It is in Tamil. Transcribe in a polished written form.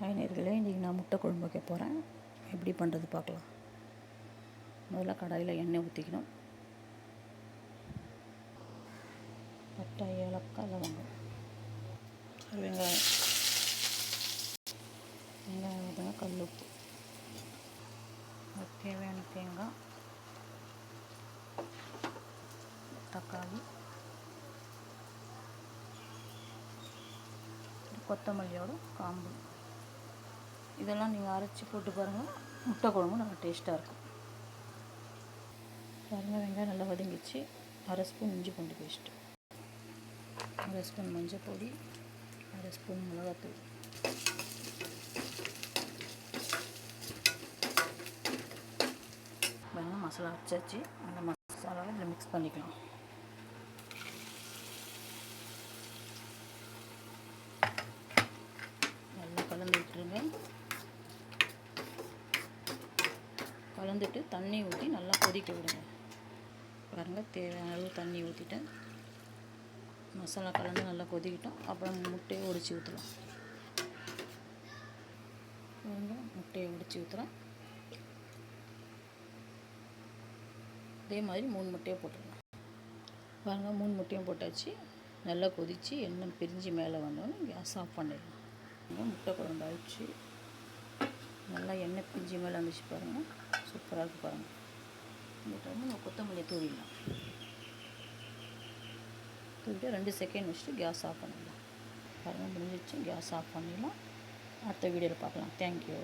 ஹாய் நேயர்களே, இன்றைக்கி நான் முட்டை குழம்பு வைக்க போகிறேன். எப்படி பண்ணுறது பார்க்கலாம். முதல்ல கடாயில் எண்ணெய் ஊற்றிக்கணும். பட்டை, ஏலக்காய், லவங்கம், வெங்காயம் ஊற்றுங்க, கல் உப்பு, தேவையான தேங்காய், தக்காளி, கொத்தமல்லியோட காம்பு, இதெல்லாம் நீங்கள் அரைச்சி போட்டு பாருங்கள். முட்டை குழம்பு நல்லா டேஸ்ட்டாக இருக்கும். பாருங்கள், வெங்காயம் நல்லா வதங்கிச்சு. அரை ஸ்பூன் இஞ்சி பூண்டு பேஸ்ட்டு, அரை ஸ்பூன் மஞ்சள் பொடி, அரை ஸ்பூன் மிளகாத்தூள், பாருங்கள் மசாலா அரைச்சாச்சு. அந்த மசாலாவை இதில் மிக்ஸ் பண்ணிக்கலாம். நல்லா கலந்து விட்டுருங்க. கலந்துட்டு தண்ணி ஊற்றி நல்லா கொதிக்க விடுங்க. பாருங்கள், தேவையான அளவு தண்ணி ஊற்றிட்டேன். மசாலா கலந்து நல்லா கொதிக்கிட்டோம். அப்புறம் முட்டையை உடைச்சி ஊற்றலாம். பாருங்கள், முட்டையை உடைச்சி ஊற்றுறேன். அதே மாதிரி 3 முட்டையை போட்டுடலாம். பாருங்கள், 3 முட்டையும் போட்டாச்சு. நல்லா கொதித்து எண்ணெய் பிரிஞ்சு மேலே வந்தோடனே கேஸ் ஆஃப் பண்ணிடலாம். முட்டை குழம்பு ஆயிடுச்சு. நல்லா எண்ணெய் பிரிஞ்சு மேலே வந்துச்சு. பாருங்கள், சூப்பராக இருக்குது. பாருங்கள், இந்த டைம் நம்ம கொத்தமல்லியை தூவிடலாம். தூவிட்டு 2 செகண்ட் வச்சுட்டு கேஸ் ஆஃப் பண்ணிடலாம். பாருங்கள், முடிஞ்சிச்சு. கேஸ் ஆஃப் பண்ணிடலாம். அடுத்த வீடியோவில் பார்க்கலாம். தேங்க்யூ.